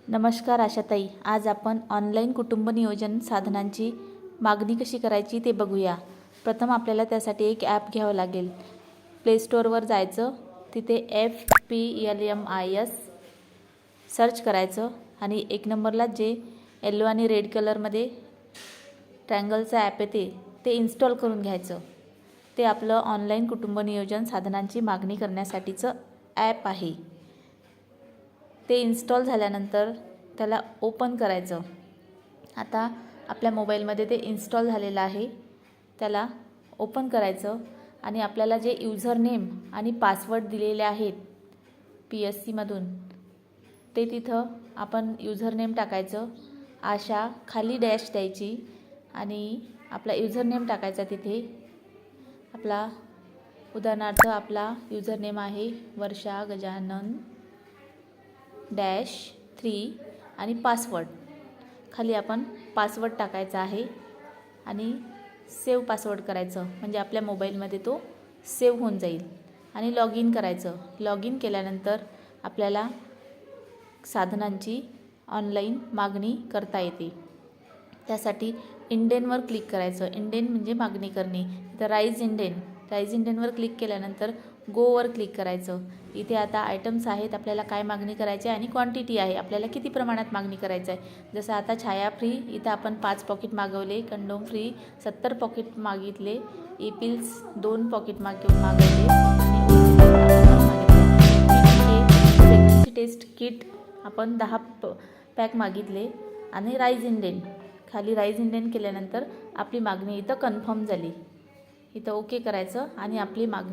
नमस्कार आशाताई, आज आपण ऑनलाईन कुटुंब नियोजन साधनांची मागणी कशी करायची ते बघूया। प्रथम आपल्याला त्यासाठी एक ॲप घ्यावं लागेल। प्ले स्टोअरवर जायचं, तिथे FPLMIS सर्च करायचं आणि एक नंबरला जे येलो आणि रेड कलरमध्ये ट्रँगलचं ॲप येते ते इन्स्टॉल करून घ्यायचं। ते आपलं ऑनलाईन कुटुंब नियोजन साधनांची मागणी करण्यासाठीचं ॲप आहे। ते इन्स्टॉल झाल्यानंतर त्याला ओपन करायचं। आता आपल्या मोबाईलमध्ये ते इन्स्टॉल झालेलं आहे, त्याला ओपन करायचं आणि आपल्याला जे यूजर नेम आणि पासवर्ड दिलेले आहेत PSC मधून ते तिथं आपण यूजर नेम टाकायचं। आशा खाली डॅश द्यायची आणि आपला यूजर नेम टाकायचा। तिथे आपला उदाहरणार्थ आपला यूजर नेम आहे वर्षा गजानन -3 आणि पासवर्ड खाली आपण पासवर्ड टाकायचा आहे आणि सेव्ह पासवर्ड करायचं, म्हणजे आपल्या मोबाईलमध्ये तो सेव्ह होऊन जाईल आणि लॉग इन करायचं। लॉग इन केल्यानंतर आपल्याला साधनांची ऑनलाईन मागणी करता येते। त्यासाठी इंडेनवर क्लिक करायचं। इंडेन म्हणजे मागणी करणे। तर राईज इंडेनवर क्लिक केल्यानंतर गोवर क्लिक करायचं। इथे आता आयटम्स आहेत, आपल्याला काय मागणी करायची आहे आणि क्वांटिटी आहे, आपल्याला किती प्रमाणात मागणी करायचं आहे। जसं आता छाया फ्री इथं आपण 5 पॉकेट मागवले, कंडोम फ्री 70 पॉकेट मागितले, पिल्स 2 पॉकेट मागवले आणि टेस्ट किट आपण 10 पॅक मागितले आणि राईज इंडेन खाली राईज इंडेन केल्यानंतर आपली मागणी इथं कन्फर्म झाली। इथं ओके करायचं आणि आपली मागणी